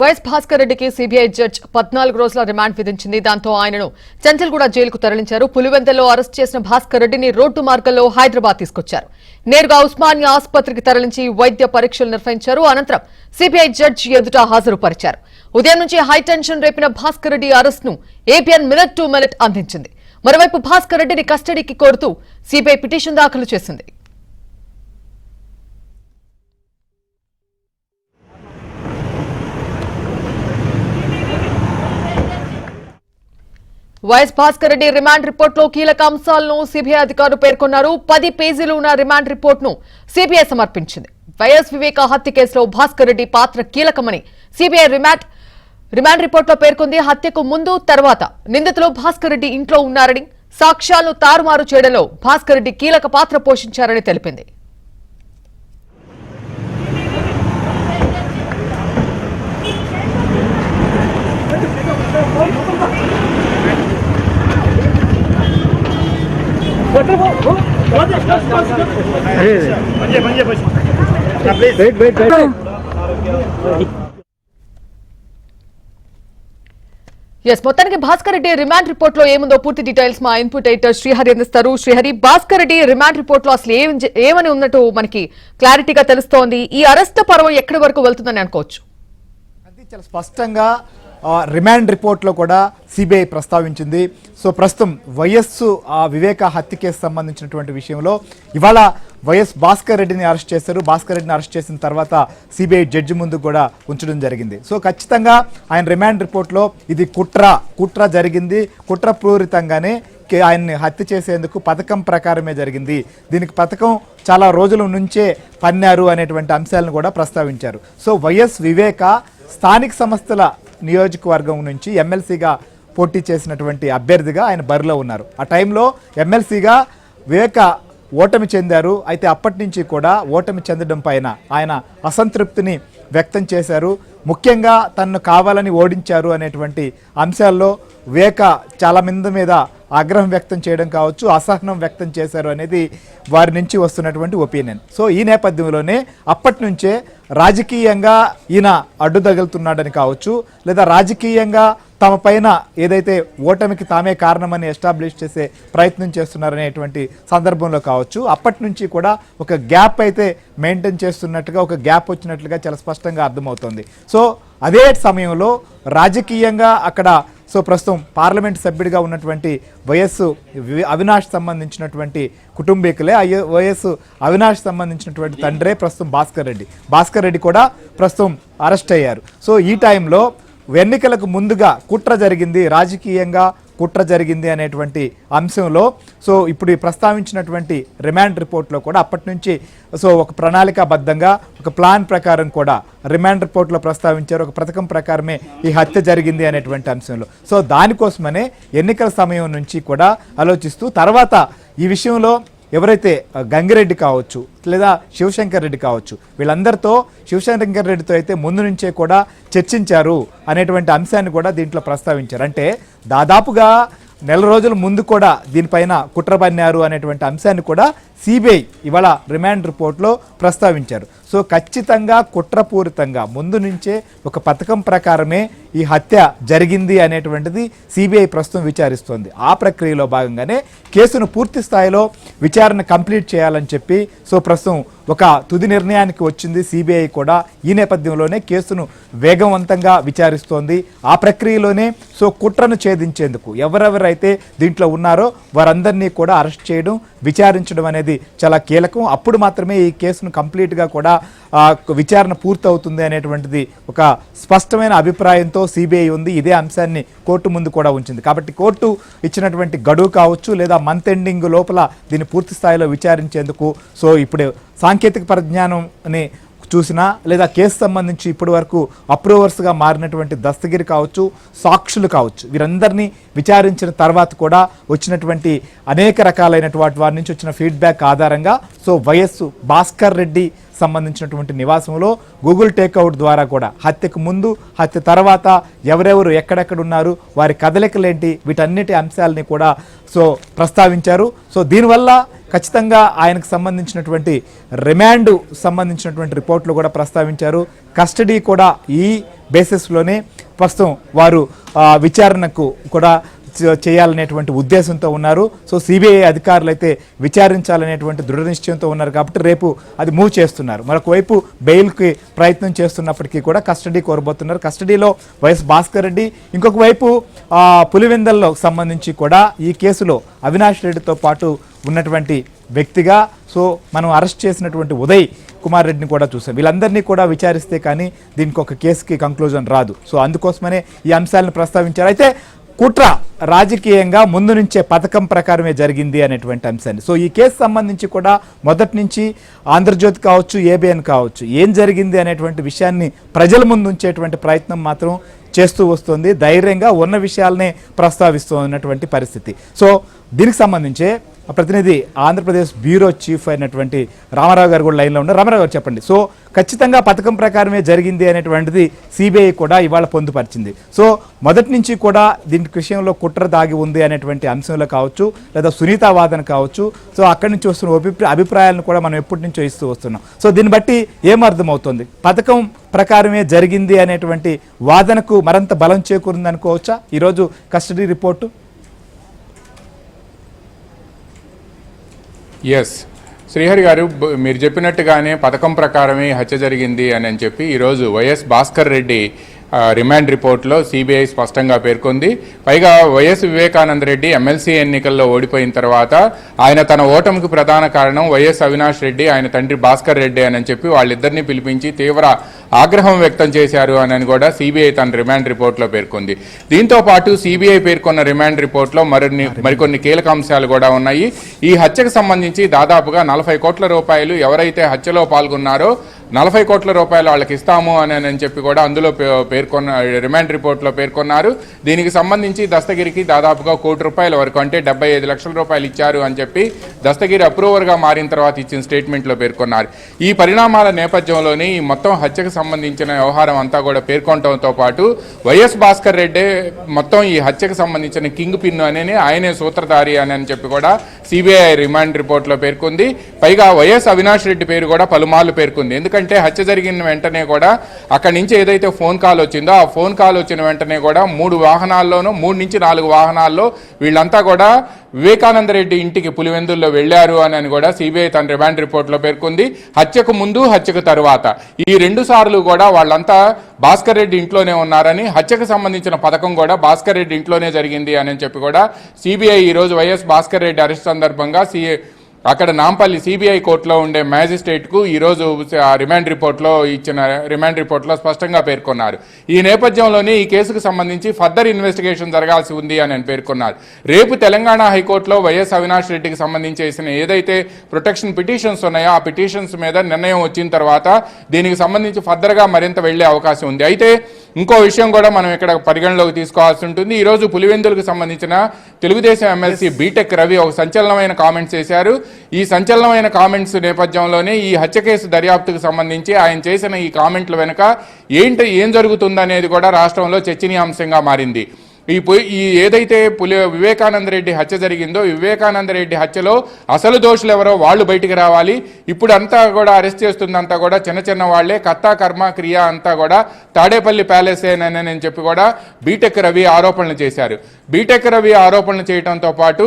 YS Bhaskar రెడ్డికి CBI judge 14 రోజుల remand విధించింది. దాంతో ఆయనను చంచల్గూడ జైలుకు తరలించారు. పులివెందులలో అరెస్ట్ చేసిన భాస్కర్ రెడ్డిని రోడ్డు మార్గంలో హైదరాబాద్ తీసుకొచ్చారు. నేరుగా ఉస్మానియా ఆసుపత్రికి తరలించి వైద్య పరీక్షలు నిర్వహించారు. అనంతరం సీబీఐ జడ్జి ఎదుట హాజరుపరిచారు. ఉదయం నుంచి హైటెన్షన్ రేపిన భాస్కర్ రెడ్డి అరెస్ట్ ను ఏపీఎన్ మినిట్ టు మినిట్ అందించింది. మరోవైపు భాస్కర్ రెడ్డిని కస్టడీకి కోరుతూ సీబీఐ పిటిషన్ దాఖలు చేసింది. YS Bhaskar Reddy remand report లో కీలక అంశాలను సిబిఐ అధికారులు పేర్కొన్నారు. 10 పేజీలు ఉన్న రిమాండ్ రిపోర్ట్ ను సిబిఐ సమర్పించింది. వైఎస్ వివేక హత్య కేసులో భాస్కర్ రెడ్డి పాత్ర కీలకమని సిబిఐ రిమాండ్ రిపోర్ట్ లో పేర్కొంది. హత్యకు ముందు తర్వాత నిందితులు భాస్కర్ రెడ్డి ఇంట్లో ఉన్నారని, సాక్ష్యాలను తారుమారు చేయడంలో భాస్కర్ రెడ్డి కీలక పాత్ర పోషించారని తెలిపింది. మొత్తానికి భాస్కర్ రెడ్డి రిమాండ్ రిపోర్ట్ లో ఏముందో పూర్తి డీటెయిల్స్ మా ఇన్పుట్ ఎడిటర్ శ్రీహరి అందిస్తారు. శ్రీహరి, భాస్కర్ రెడ్డి రిమాండ్ రిపోర్ట్ లో అసలు ఏమని ఉన్నట్టు మనకి క్లారిటీగా తెలుస్తోంది. ఈ అరెస్ట్ పర్వం ఎక్కడి వరకు వెళ్తుందని అనుకోవచ్చు? అది చాలా స్పష్టంగా రిమాండ్ రిపోర్ట్లో కూడా సిబిఐ ప్రస్తావించింది. సో ప్రస్తుతం వివేక హత్య కేసు సంబంధించినటువంటి విషయంలో ఇవాళ వైఎస్ భాస్కర్ రెడ్డిని అరెస్ట్ చేశారు. భాస్కర్ రెడ్డిని అరెస్ట్ చేసిన తర్వాత సిబిఐ జడ్జి ముందు కూడా ఉంచడం జరిగింది. సో ఖచ్చితంగా ఆయన రిమాండ్ రిపోర్ట్లో ఇది కుట్ర జరిగింది, కుట్రపూరితంగానే ఆయన్ని హత్య చేసేందుకు పథకం ప్రకారమే జరిగింది, దీనికి పథకం చాలా రోజుల నుంచే పన్నారు అనేటువంటి అంశాలను కూడా ప్రస్తావించారు. సో వైఎస్ వివేక స్థానిక సంస్థల నియోజకవర్గం నుంచి ఎమ్మెల్సీగా పోటీ చేసినటువంటి అభ్యర్థిగా ఆయన బరిలో ఉన్నారు. ఆ టైంలో ఎమ్మెల్సీగా వివేక ఓటమి చెందారు. అయితే అప్పటి నుంచి కూడా ఓటమి చెందడం పైన ఆయన అసంతృప్తిని వ్యక్తం చేశారు. ముఖ్యంగా తనను కావాలని ఓడించారు అనేటువంటి అంశాల్లో వివేక చాలా మంది మీద ఆగ్రహం వ్యక్తం చేయడం కావచ్చు, అసహనం వ్యక్తం చేశారు అనేది వారి నుంచి వస్తున్నటువంటి ఒపీనియన్. సో ఈ నేపథ్యంలోనే అప్పటి నుంచే రాజకీయంగా ఈయన అడ్డు తగులుతున్నాడని కావచ్చు, లేదా రాజకీయంగా తమ పైన ఏదైతే ఓటమికి తామే కారణమని ఎస్టాబ్లిష్ చేసే ప్రయత్నం చేస్తున్నారనేటువంటి సందర్భంలో కావచ్చు, అప్పటి నుంచి కూడా ఒక గ్యాప్ అయితే మెయింటైన్ చేస్తున్నట్టుగా, ఒక గ్యాప్ వచ్చినట్లుగా చాలా స్పష్టంగా అర్థమవుతుంది. సో అదే సమయంలో రాజకీయంగా అక్కడ ప్రస్తుతం పార్లమెంట్ సభ్యుడిగా ఉన్నటువంటి వైఎస్ అవినాష్ సంబంధించినటువంటి కుటుంబీకులే, వైఎస్ అవినాష్ సంబంధించినటువంటి తండ్రే ప్రస్తుతం భాస్కర్ రెడ్డి కూడా ప్రస్తుతం అరెస్ట్ అయ్యారు. సో ఈ టైంలో ఎన్నికలకు ముందుగా కుట్ర జరిగింది, రాజకీయంగా కుట్ర జరిగింది అనేటువంటి అంశంలో ఇప్పుడు ప్రస్తావించినటువంటి రిమాండ్ రిపోర్ట్లో కూడా అప్పటి నుంచి ఒక ప్రణాళికాబద్ధంగా ఒక ప్లాన్ ప్రకారం కూడా రిమాండ్ రిపోర్ట్లో ప్రస్తావించారు. ఒక పథకం ప్రకారమే ఈ హత్య జరిగింది అనేటువంటి అంశంలో. దానికోసమనే ఎన్నికల సమయం నుంచి కూడా ఆలోచిస్తూ తర్వాత ఈ విషయంలో ఎవరైతే గంగిరెడ్డి కావచ్చు, లేదా శివశంకర్ రెడ్డి కావచ్చు, వీళ్ళందరితో శివశంకర్ రెడ్డితో అయితే ముందు నుంచే కూడా చర్చించారు అనేటువంటి అంశాన్ని కూడా దీంట్లో ప్రస్తావించారు. అంటే దాదాపుగా నెల రోజుల ముందు కూడా దీనిపైన కుట్ర పన్నారు అనేటువంటి అంశాన్ని కూడా సిబిఐ ఇవాళ రిమాండ్ రిపోర్ట్లో ప్రస్తావించారు. సో ఖచ్చితంగా కుట్రపూరితంగా ముందు నుంచే ఒక పథకం ప్రకారమే ఈ హత్య జరిగింది అనేటువంటిది సిబిఐ ప్రస్తుతం విచారిస్తోంది. ఆ ప్రక్రియలో భాగంగానే కేసును పూర్తి స్థాయిలో విచారణ కంప్లీట్ చేయాలని చెప్పి ప్రస్తుతం ఒక తుది నిర్ణయానికి వచ్చింది సిబిఐ కూడా. ఈ నేపథ్యంలోనే కేసును వేగవంతంగా విచారిస్తోంది. ఆ ప్రక్రియలోనే కుట్రను ఛేదించేందుకు ఎవరెవరైతే దీంట్లో ఉన్నారో వారందరినీ కూడా అరెస్ట్ చేయడం, విచారించడం అనేది చాలా కీలకం. అప్పుడు మాత్రమే ఈ కేసును కంప్లీట్గా కూడా విచారణ పూర్తవుతుంది అనేటువంటిది ఒక స్పష్టమైన అభిప్రాయంతో సిబిఐ ఉంది. ఇదే అంశాన్ని కోర్టు ముందు కూడా ఉంచింది. కాబట్టి కోర్టు ఇచ్చినటువంటి గడువు కావచ్చు, లేదా మంత్ ఎండింగ్ లోపల దీన్ని పూర్తి స్థాయిలో విచారించేందుకు ఇప్పుడు సాంకేతిక పరిజ్ఞానాన్ని చూసినా, లేదా కేసు సంబంధించి ఇప్పటి వరకు అప్రూవర్స్గా మారినటువంటి దస్తగిరి కావచ్చు, సాక్షులు కావచ్చు, వీరందరినీ విచారించిన తర్వాత కూడా వచ్చినటువంటి అనేక రకాలైనటువంటి వారి నుంచి వచ్చిన ఫీడ్బ్యాక్ ఆధారంగా వైఎస్ భాస్కర్ రెడ్డి సంబంధించినటువంటి నివాసంలో గూగుల్ టేక్అవుట్ ద్వారా కూడా హత్యకు ముందు, హత్య తర్వాత ఎవరెవరు ఎక్కడెక్కడ ఉన్నారు, వారి కదలికలేంటి, వీటన్నిటి అంశాలని కూడా ప్రస్తావించారు. దీనివల్ల ఖచ్చితంగా ఆయనకు సంబంధించినటువంటి రిమాండ్ సంబంధించినటువంటి రిపోర్ట్లు కూడా ప్రస్తావించారు. కస్టడీ కూడా ఈ బేసిస్లోనే ప్రస్తుతం వారు విచారణకు కూడా చేయాలనేటువంటి ఉద్దేశంతో ఉన్నారు. సో సిబిఐ అధికారులు అయితే విచారించాలనేటువంటి దృఢ నిశ్చయంతో ఉన్నారు కాబట్టి రేపు అది మూవ్ చేస్తున్నారు. మరొక వైపు బెయిల్కి ప్రయత్నం చేస్తున్నప్పటికీ కూడా కస్టడీ కోరబోతున్నారు. కస్టడీలో వైఎస్ భాస్కర్ రెడ్డి, ఇంకొక వైపు పులివెందల్లో సంబంధించి కూడా ఈ కేసులో అవినాష్ రెడ్డితో పాటు ఉన్నటువంటి వ్యక్తిగా సో మనం అరెస్ట్ చేసినటువంటి ఉదయ్ కుమార్ రెడ్డిని కూడా చూసాం. వీళ్ళందరినీ కూడా విచారిస్తే కానీ దీనికి ఒక కేసుకి కంక్లూజన్ రాదు. సో అందుకోసమనే ఈ అంశాలను ప్రస్తావించారు. అయితే కుట్ర రాజకీయంగా ముందు నుంచే పథకం ప్రకారమే జరిగింది అనేటువంటి అంశాన్ని. సో ఈ కేసు సంబంధించి కూడా మొదటి నుంచి ఆంధ్రజ్యోతి కావచ్చు, ఏబిఎన్ కావచ్చు, ఏం జరిగింది అనేటువంటి విషయాన్ని ప్రజల ముందు ఉంచేటువంటి ప్రయత్నం మాత్రం చేస్తూ వస్తుంది. ధైర్యంగా ఉన్న విషయాలనే ప్రస్తావిస్తూ ఉన్నటువంటి పరిస్థితి. సో దీనికి సంబంధించే ప్రతినిధి ఆంధ్రప్రదేశ్ బ్యూరో చీఫ్ అయినటువంటి రామారావు గారు కూడా లైన్లో ఉన్నారు. రామారావు గారు చెప్పండి. సో ఖచ్చితంగా పథకం ప్రకారమే జరిగింది అనేటువంటిది సిబిఐ కూడా ఇవాళ పొందుపరిచింది. సో మొదటి నుంచి కూడా దీని విషయంలో కుట్ర దాగి ఉంది అనేటువంటి అంశంలో కావచ్చు, లేదా సునీత వాదన కావచ్చు, సో అక్కడి నుంచి వస్తున్న అభిప్రాయాలను కూడా మనం ఎప్పటి నుంచో ఇస్తూ వస్తున్నాం. సో దీన్ని బట్టి ఏమర్థమవుతుంది? పథకం ప్రకారమే జరిగింది అనేటువంటి వాదనకు మరింత బలం చేకూరింది అనుకోవచ్చా ఈరోజు కస్టడీ రిపోర్టు? ఎస్, శ్రీహరి గారు, మీరు చెప్పినట్టుగానే పథకం ప్రకారమే హత్య జరిగింది అని చెప్పి ఈరోజు వైఎస్ భాస్కర్ రెడ్డి రిమాండ్ రిపోర్ట్లో సిబిఐ స్పష్టంగా పేర్కొంది. పైగా వైఎస్ వివేకానంద రెడ్డి ఎమ్మెల్సీ ఎన్నికల్లో ఓడిపోయిన తర్వాత ఆయన తన ఓటమికి ప్రధాన కారణం వైఎస్ అవినాష్ రెడ్డి, ఆయన తండ్రి భాస్కర్ రెడ్డి అని చెప్పి వాళ్ళిద్దరిని పిలిపించి తీవ్ర ఆగ్రహం వ్యక్తం చేశారు అని కూడా సిబిఐ తన రిమాండ్ రిపోర్ట్లో పేర్కొంది. దీంతో పాటు సిబిఐ పేర్కొన్న రిమాండ్ రిపోర్ట్లో మరికొన్ని కీలక అంశాలు కూడా ఉన్నాయి. ఈ హత్యకు సంబంధించి దాదాపుగా 40 కోట్ల రూపాయలు ఎవరైతే హత్యలో పాల్గొన్నారో 40 కోట్ల రూపాయలు వాళ్ళకి ఇస్తాము అని చెప్పి కూడా అందులో పేర్కొన్న రిమాండ్ రిపోర్ట్లో పేర్కొన్నారు. దీనికి సంబంధించి దస్తగిరికి దాదాపుగా ₹1 కోటి వరకు, అంటే 75 లక్షల రూపాయలు ఇచ్చారు అని చెప్పి దస్తగిరి అప్రూవర్గా మారిన తర్వాత ఇచ్చిన స్టేట్మెంట్లో పేర్కొన్నారు. ఈ పరిణామాల నేపథ్యంలోనే ఈ మొత్తం హత్యకు సంబంధించిన వ్యవహారం అంతా కూడా పేర్కొనడంతో పాటు వైఎస్ భాస్కర్ రెడ్డి మొత్తం ఈ హత్యకు సంబంధించిన కింగ్ పిన్ అని ఆయనే సూత్రధారి అని చెప్పి కూడా సిబిఐ రిమాండ్ రిపోర్ట్లో పేర్కొంది. పైగా వైఎస్ అవినాష్ రెడ్డి పేరు కూడా పలుమార్లు పేర్కొంది. ఎందుకంటే హత్య జరిగిన వెంటనే కూడా అక్కడి నుంచి ఏదైతే ఫోన్ కాల్ వచ్చిందో ఆ ఫోన్ కాల్ వచ్చిన వెంటనే కూడా 3 వాహనాల్లోనూ 3 నుంచి 4 వాహనాల్లో వీళ్ళంతా కూడా వివేకానంద రెడ్డి ఇంటికి పులివెందుల్లో వెళ్లారు అని కూడా సిబిఐ తన రిమాండ్ రిపోర్ట్లో పేర్కొంది. హత్యకు ముందు, హత్యకు తరువాత ఈ 2 సార్లు కూడా వాళ్ళంతా భాస్కర్ రెడ్డి ఇంట్లోనే ఉన్నారని, హత్యకు సంబంధించిన పథకం కూడా భాస్కర్ రెడ్డి ఇంట్లోనే జరిగింది అని చెప్పి కూడా సిబిఐ ఈరోజు వైఎస్ భాస్కర్ రెడ్డి అరెస్ట్ సందర్భంగా అక్కడ నాంపల్లి సిబిఐ కోర్టులో ఉండే మ్యాజిస్ట్రేట్కు ఈరోజు రిమాండ్ రిపోర్ట్లో స్పష్టంగా పేర్కొన్నారు. ఈ నేపథ్యంలోనే ఈ కేసుకు సంబంధించి ఫర్దర్ ఇన్వెస్టిగేషన్ జరగాల్సి ఉంది అని పేర్కొన్నారు. రేపు తెలంగాణ హైకోర్టులో వైఎస్ అవినాష్ రెడ్డికి సంబంధించి చేసిన ఏదైతే ప్రొటెక్షన్ పిటిషన్స్ ఉన్నాయో ఆ పిటిషన్స్ మీద నిర్ణయం వచ్చిన తర్వాత దీనికి సంబంధించి ఫర్దర్గా మరింత వెళ్లే అవకాశం ఉంది. అయితే ఇంకో విషయం కూడా మనం ఇక్కడ పరిగణలోకి తీసుకోవాల్సి ఉంటుంది. ఈరోజు పులివెందులకు సంబంధించిన తెలుగుదేశం ఎమ్మెల్సీ బీటెక్ రవి ఒక సంచలనమైన కామెంట్స్ చేశారు. ఈ సంచలనమైన కామెంట్స్ నేపథ్యంలోనే ఈ హత్య కేసు దర్యాప్తుకు సంబంధించి ఆయన చేసిన ఈ కామెంట్ల వెనుక ఏం జరుగుతుందనేది కూడా రాష్ట్రంలో చర్చనీయాంశంగా మారింది. ఈ ఏదైతే వివేకానంద రెడ్డి హత్య జరిగిందో వివేకానంద రెడ్డి హత్యలో అసలు దోషులు ఎవరో వాళ్ళు బయటికి రావాలి. ఇప్పుడు అంతా కూడా అరెస్ట్ చేస్తుందంతా కూడా చిన్న వాళ్లే, కర్త కర్మ క్రియ అంతా కూడా తాడేపల్లి ప్యాలెసేనని చెప్పి కూడా బీటెక్ రవి ఆరోపణలు చేశారు. బీటెక్ రవి ఆరోపణలు చేయడంతో పాటు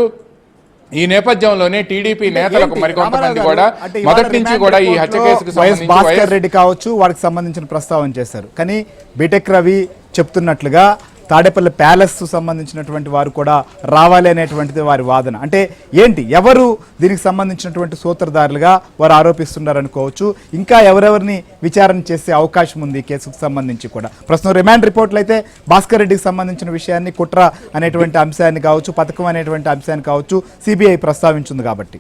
ఈ నేపథ్యంలోనే టీడీపీ నేతలకు మరికొంతమంది కూడా మొదటి నుంచి కూడా ఈ హత్య కేసుకు సంబంధించి భాస్కర్ రెడ్డి కావచ్చు వారికి సంబంధించిన ప్రస్తావన చేశారు. కానీ బీటెక్ రవి చెప్తున్నట్లుగా తాడేపల్లి ప్యాలెస్ సంబంధించినటువంటి వారు కూడా రావాలి అనేటువంటిది వారి వాదన. అంటే ఏంటి, ఎవరు దీనికి సంబంధించినటువంటి సూత్రధారులుగా వారు ఆరోపిస్తున్నారు అనుకోవచ్చు. ఇంకా ఎవరెవరిని విచారణ చేసే అవకాశం ఉంది ఈ కేసుకు సంబంధించి కూడా. ప్రస్తుతం రిమాండ్ రిపోర్ట్లు అయితే భాస్కర్ రెడ్డికి సంబంధించిన విషయాన్ని, కుట్ర అనేటువంటి అంశాన్ని కావచ్చు, పథకం అనేటువంటి అంశాన్ని కావచ్చు సిబిఐ ప్రస్తావించింది కాబట్టి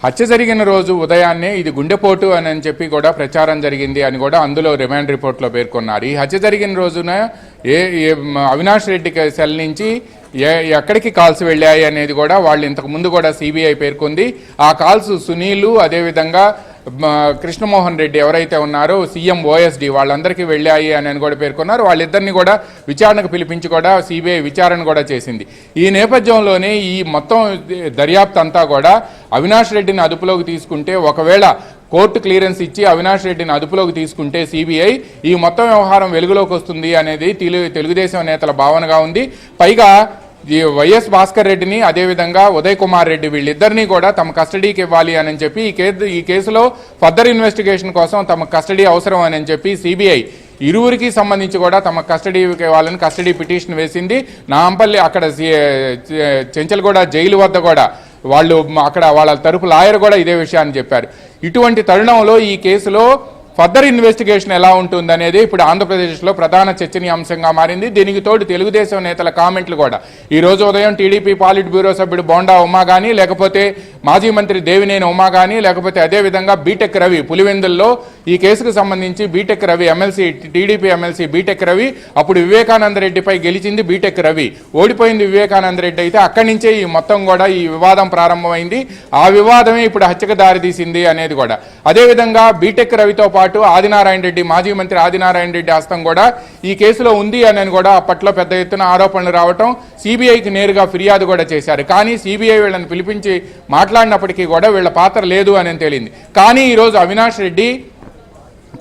హత్య జరిగిన రోజు ఉదయాన్నే ఇది గుండెపోటు అని చెప్పి కూడా ప్రచారం జరిగింది అని కూడా అందులో రిమాండ్ రిపోర్ట్లో పేర్కొన్నారు. ఈ హత్య జరిగిన రోజున అవినాష్ రెడ్డి సెల్ నుంచి ఎక్కడికి కాల్స్ వెళ్ళాయి అనేది కూడా వాళ్ళు ఇంతకు ముందు కూడా సిబిఐ పేర్కొంది. ఆ కాల్స్ సునీలు, అదేవిధంగా కృష్ణమోహన్ రెడ్డి ఎవరైతే ఉన్నారో సీఎం ఓఎస్డి వాళ్ళందరికీ వెళ్ళాయి అని కూడా పేర్కొన్నారు. వాళ్ళిద్దరిని కూడా విచారణకు పిలిపించి కూడా సిబిఐ విచారణ కూడా చేసింది. ఈ నేపథ్యంలోనే ఈ మొత్తం దర్యాప్తు అంతా కూడా అవినాష్ రెడ్డిని అదుపులోకి తీసుకుంటే, ఒకవేళ కోర్టు క్లియరెన్స్ ఇచ్చి అవినాష్ రెడ్డిని అదుపులోకి తీసుకుంటే సిబిఐ ఈ మొత్తం వ్యవహారం వెలుగులోకి వస్తుంది అనేది తెలుగుదేశం నేతల భావనగా ఉంది. పైగా వైఎస్ భాస్కర్ రెడ్డిని అదేవిధంగా ఉదయ్ కుమార్ రెడ్డి వీళ్ళిద్దరినీ కూడా తమ కస్టడీకి ఇవ్వాలి అని చెప్పి ఈ కేసులో ఫర్దర్ ఇన్వెస్టిగేషన్ కోసం తమ కస్టడీ అవసరం అని చెప్పి సిబిఐ ఇరువురికి సంబంధించి కూడా తమ కస్టడీకి ఇవ్వాలని కస్టడీ పిటిషన్ వేసింది. నాంపల్లి అక్కడ చెంచల్గూడ జైలు వద్ద కూడా అక్కడ వాళ్ళ తరపు లాయర్ కూడా ఇదే విషయాన్ని చెప్పారు. ఇటువంటి తరుణంలో ఈ కేసులో ఫర్దర్ ఇన్వెస్టిగేషన్ ఎలా ఉంటుందనేది ఇప్పుడు ఆంధ్రప్రదేశ్లో ప్రధాన చర్చనీయాంశంగా మారింది. దీనికి తోడు తెలుగుదేశం నేతల కామెంట్లు కూడా ఈ రోజు ఉదయం టీడీపీ పాలిట్ బ్యూరో సభ్యుడు బోండా ఉమా కానీ, లేకపోతే మాజీ మంత్రి దేవినేని ఉమా కానీ, లేకపోతే అదేవిధంగా బీటెక్ రవి పులివెందుల్లో ఈ కేసుకు సంబంధించి BTech Ravi MLC, TDP MLC BTech Ravi అప్పుడు వివేకానంద రెడ్డిపై గెలిచింది బీటెక్ రవి, ఓడిపోయింది వివేకానంద రెడ్డి. అయితే అక్కడి నుంచే ఈ మొత్తం కూడా ఈ వివాదం ప్రారంభమైంది. ఆ వివాదమే ఇప్పుడు హత్యకు దారితీసింది అనేది కూడా. అదేవిధంగా బీటెక్ రవితో పాటు ఆదినారాయణ రెడ్డి, మాజీ మంత్రి ఆదినారాయణ రెడ్డి హస్తం కూడా ఈ కేసులో ఉంది అని కూడా అప్పట్లో పెద్ద ఎత్తున ఆరోపణలు రావటం, సిబిఐకి నేరుగా ఫిర్యాదు కూడా చేశారు. కానీ సిబిఐ వీళ్ళని పిలిపించి మాట్లాడినప్పటికీ కూడా వీళ్ళ పాత్ర లేదు అని తేలింది. కానీ ఈరోజు అవినాష్ రెడ్డి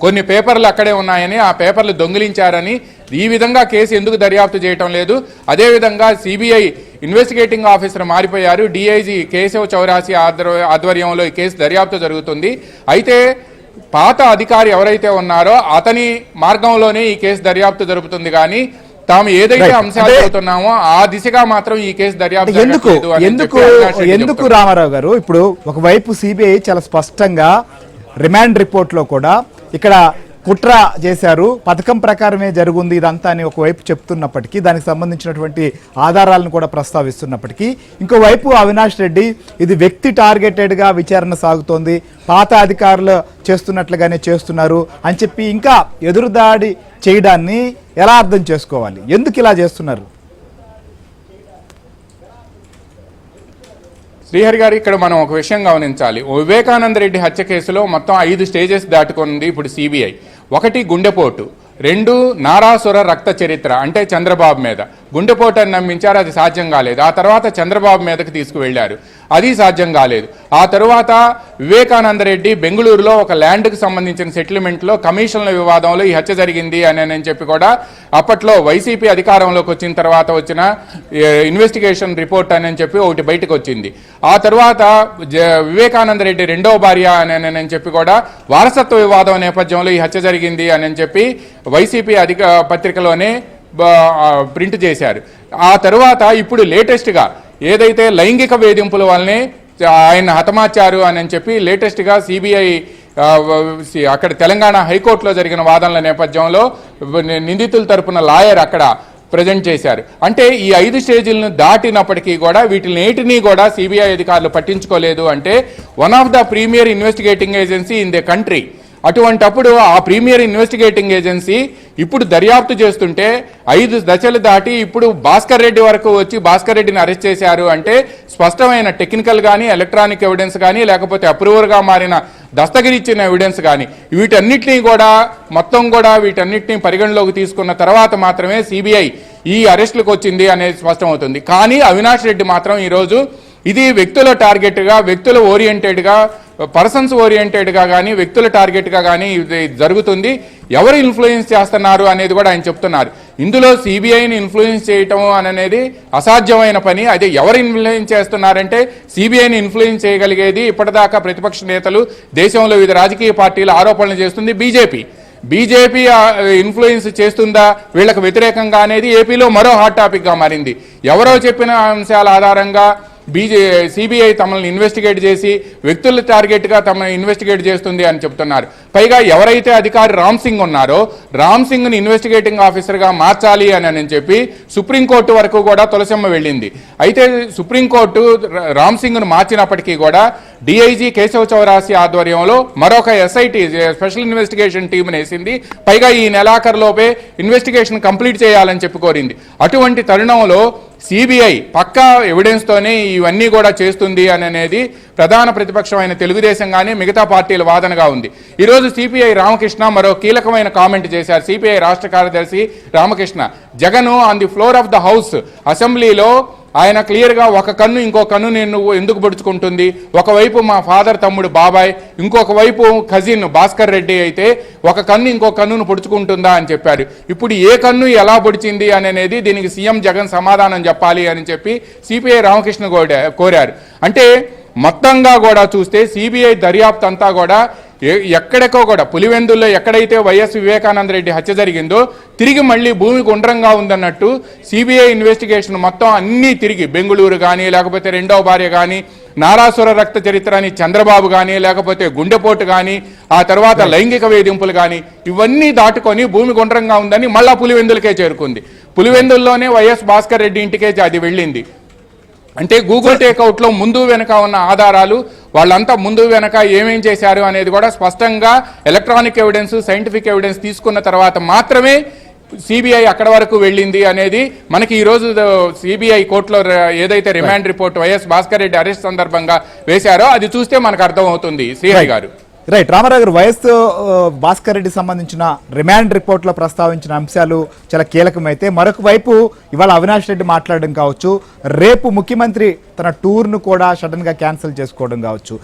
కొన్ని పేపర్లు అక్కడే ఉన్నాయని, ఆ పేపర్లు దొంగిలించారని, ఈ విధంగా కేసు ఎందుకు దర్యాప్తు చేయటం లేదు, అదేవిధంగా సిబిఐ ఇన్వెస్టిగేటింగ్ ఆఫీసర్ మారిపోయారు, డిఐజీ కేశవ్ చౌరాసి ఆధ్వర్యంలో ఈ కేసు దర్యాప్తు జరుగుతుంది. అయితే పాత అధికారి ఎవరైతే ఉన్నారో అతని మార్గంలోనే ఈ కేసు దర్యాప్తు జరుపుతుంది. కానీ తాము ఏదైతే అంశాలు చెబుతున్నామో ఆ దిశగా మాత్రం ఈ కేసు దర్యాప్తు ఎందుకు రామారావు గారు, ఇప్పుడు ఒకవైపు సిబిఐ చాలా స్పష్టంగా రిమాండ్ రిపోర్ట్ లో కూడా ఇక్కడ కుట్ర చేశారు, పథకం ప్రకారమే జరుగుంది ఇదంతా అని ఒకవైపు చెప్తున్నప్పటికీ, దానికి సంబంధించినటువంటి ఆధారాలను కూడా ప్రస్తావిస్తున్నప్పటికీ, ఇంకోవైపు అవినాష్ రెడ్డి ఇది వ్యక్తి టార్గెటెడ్గా విచారణ సాగుతోంది, పాత అధికారులు చేస్తున్నట్లుగానే చేస్తున్నారు అని చెప్పి ఇంకా ఎదురుదాడి చేయడాన్ని ఎలా అర్థం చేసుకోవాలి? ఎందుకు ఇలా చేస్తున్నారు? శ్రీహరి గారు, ఇక్కడ మనం ఒక విషయం గమనించాలి. వివేకానంద రెడ్డి హత్య కేసులో మొత్తం 5 స్టేజెస్ దాటుకుంది ఇప్పుడు సిబిఐ. 1 గుండెపోటు, 2 నారాసుర రక్త చరిత్ర అంటే చంద్రబాబు మీద గుండెపోటు అని నమ్మించారు, అది సాధ్యం కాలేదు. ఆ తర్వాత చంద్రబాబు మీదకి తీసుకువెళ్లారు, అది సాధ్యం కాలేదు. ఆ తరువాత వివేకానంద రెడ్డి బెంగళూరులో ఒక ల్యాండ్కి సంబంధించిన సెటిల్మెంట్లో కమిషన్ల వివాదంలో ఈ హత్య జరిగింది అని చెప్పి కూడా అప్పట్లో వైసీపీ అధికారంలోకి వచ్చిన తర్వాత వచ్చిన ఇన్వెస్టిగేషన్ రిపోర్ట్ అని చెప్పి ఒకటి బయటకు వచ్చింది. ఆ తర్వాత వివేకానంద రెడ్డి రెండవ భార్య అని చెప్పి కూడా వారసత్వ వివాదం నేపథ్యంలో ఈ హత్య జరిగింది అని చెప్పి వైసీపీ పత్రికలోనే ప్రింట్ చేశారు. ఆ తరువాత ఇప్పుడు లేటెస్ట్గా ఏదైతే లైంగిక వేధింపుల వల్లనే ఆయన హతమార్చారు అని చెప్పి లేటెస్ట్గా సిబిఐ అక్కడ తెలంగాణ హైకోర్టులో జరిగిన వాదనల నేపథ్యంలో నిందితుల తరపున లాయర్ అక్కడ ప్రజెంట్ చేశారు. అంటే ఈ 5 స్టేజీలను దాటినప్పటికీ కూడా వీటిని కూడా సిబిఐ అధికారులు పట్టించుకోలేదు. అంటే one of the premier investigating agency in the country. అటువంటప్పుడు ఆ ప్రీమియర్ ఇన్వెస్టిగేటింగ్ ఏజెన్సీ ఇప్పుడు దర్యాప్తు చేస్తుంటే 5 దశలు దాటి ఇప్పుడు భాస్కర్ రెడ్డి వరకు వచ్చి భాస్కర్ రెడ్డిని అరెస్ట్ చేశారు అంటే స్పష్టమైన టెక్నికల్ కానీ, ఎలక్ట్రానిక్ ఎవిడెన్స్ కానీ, లేకపోతే అప్రూవర్గా మారిన దస్తగిరిచ్చిన ఎవిడెన్స్ కానీ వీటన్నిటినీ కూడా మొత్తం కూడా వీటన్నిటినీ పరిగణలోకి తీసుకున్న తర్వాత మాత్రమే సిబిఐ ఈ అరెస్టులకు వచ్చింది అనేది స్పష్టమవుతుంది. కానీ అవినాష్ రెడ్డి మాత్రం ఈరోజు ఇది వ్యక్తుల టార్గెట్గా, వ్యక్తుల ఓరియంటెడ్గా, పర్సన్స్ ఓరియంటెడ్గా కానీ, వ్యక్తుల టార్గెట్గా కానీ ఇది జరుగుతుంది. ఎవరు ఇన్ఫ్లుయెన్స్ చేస్తున్నారు అనేది కూడా ఆయన చెప్తున్నారు. ఇందులో సిబిఐని ఇన్ఫ్లుయెన్స్ చేయటం అనేది అసాధ్యమైన పని. అదే ఎవరు ఇన్ఫ్లుయెన్స్ చేస్తున్నారంటే సిబిఐని ఇన్ఫ్లుయెన్స్ చేయగలిగేది ఇప్పటిదాకా ప్రతిపక్ష నేతలు, దేశంలో వివిధ రాజకీయ పార్టీలు ఆరోపణలు చేస్తుంది బీజేపీ ఇన్ఫ్లుయెన్స్ చేస్తుందా వీళ్ళకు వ్యతిరేకంగా అనేది ఏపీలో మరో హాట్ టాపిక్గా మారింది. ఎవరో చెప్పిన అంశాల ఆధారంగా సిబిఐ తమను ఇన్వెస్టిగేట్ చేసి వ్యక్తుల టార్గెట్గా తమను ఇన్వెస్టిగేట్ చేస్తుంది అని చెప్తున్నారు. పైగా ఎవరైతే అధికారి రామ్ సింగ్ ఉన్నారో రామ్ సింగ్ని ఇన్వెస్టిగేటింగ్ ఆఫీసర్గా మార్చాలి అని చెప్పి సుప్రీంకోర్టు వరకు కూడా తులసమ్మ వెళ్ళింది. అయితే సుప్రీంకోర్టు రామ్ సింగ్ను మార్చినప్పటికీ కూడా డిఐజీ కేశవ్ చౌరాసి ఆధ్వర్యంలో మరొక ఎస్ఐటి స్పెషల్ ఇన్వెస్టిగేషన్ టీంని వేసింది. పైగా ఈ నెలాఖరులోపే ఇన్వెస్టిగేషన్ కంప్లీట్ చేయాలని చెప్పి కోరింది. అటువంటి తరుణంలో సిబిఐ పక్కా ఎవిడెన్స్తోనే ఇవన్నీ కూడా చేస్తుంది అని అనేది ప్రధాన ప్రతిపక్షమైన తెలుగుదేశం కానీ మిగతా పార్టీల వాదనగా ఉంది. ఈరోజు సిపిఐ రామకృష్ణ మరో కీలకమైన కామెంట్ చేశారు. సిపిఐ రాష్ట్ర కార్యదర్శి Ramakrishna, Jagan on the floor of the house అసెంబ్లీలో ఆయన క్లియర్గా ఒక కన్ను ఇంకో కన్ను నేను ఎందుకు పొడుచుకుంటుంది, ఒకవైపు మా ఫాదర్ తమ్ముడు బాబాయ్, ఇంకొక వైపు కజిన్ భాస్కర్ రెడ్డి అయితే ఒక కన్ను ఇంకో కన్నును పొడుచుకుంటుందా అని చెప్పారు. ఇప్పుడు ఏ కన్ను ఎలా పొడిచింది అనేది దీనికి సీఎం జగన్ సమాధానం చెప్పాలి అని చెప్పి సిపిఐ రామకృష్ణ కోరారు. అంటే మొత్తంగా కూడా చూస్తే సిబిఐ దర్యాప్తు అంతా కూడా ఎక్కడికో కూడా పులివెందుల్లో ఎక్కడైతే వైఎస్ వివేకానంద రెడ్డి హత్య జరిగిందో తిరిగి మళ్ళీ భూమి గుండ్రంగా ఉందన్నట్టు సిబిఐ ఇన్వెస్టిగేషన్ మొత్తం అన్నీ తిరిగి బెంగుళూరు కానీ, లేకపోతే రెండవ భార్య కానీ, నారాసుర రక్త చరిత్ర అని చంద్రబాబు కానీ, లేకపోతే గుండెపోటు కానీ, ఆ తర్వాత లైంగిక వేధింపులు కానీ, ఇవన్నీ దాటుకొని భూమి గుండ్రంగా ఉందని మళ్ళా పులివెందులకే చేరుకుంది. పులివెందుల్లోనే వైఎస్ భాస్కర్ రెడ్డి ఇంటికే అది వెళ్ళింది. అంటే గూగుల్ టేక్అవుట్లో ముందు వెనక ఉన్న ఆధారాలు వాళ్ళంతా ముందు వెనక ఏమేం చేశారు అనేది కూడా స్పష్టంగా ఎలక్ట్రానిక్ ఎవిడెన్స్, సైంటిఫిక్ ఎవిడెన్స్ తీసుకున్న తర్వాత మాత్రమే సిబిఐ అక్కడ వరకు వెళ్ళింది అనేది మనకి ఈరోజు సిబిఐ కోర్టులో ఏదైతే remand report YS Bhaskar Reddy arrest సందర్భంగా వేశారో అది చూస్తే మనకు అర్థమవుతుంది. శ్రీహరి గారు, రైట్. రామారావు గారు, వైఎస్ భాస్కర్ రెడ్డి సంబంధించిన రిమాండ్ రిపోర్ట్ లో ప్రస్తావించిన అంశాలు చాలా కీలకమైతే, మరొక వైపు ఇవాళ అవినాష్ రెడ్డి మాట్లాడడం కావచ్చు, రేపు ముఖ్యమంత్రి తన టూర్ ను కూడా సడన్ గా క్యాన్సిల్ చేసుకోవడం కావచ్చు,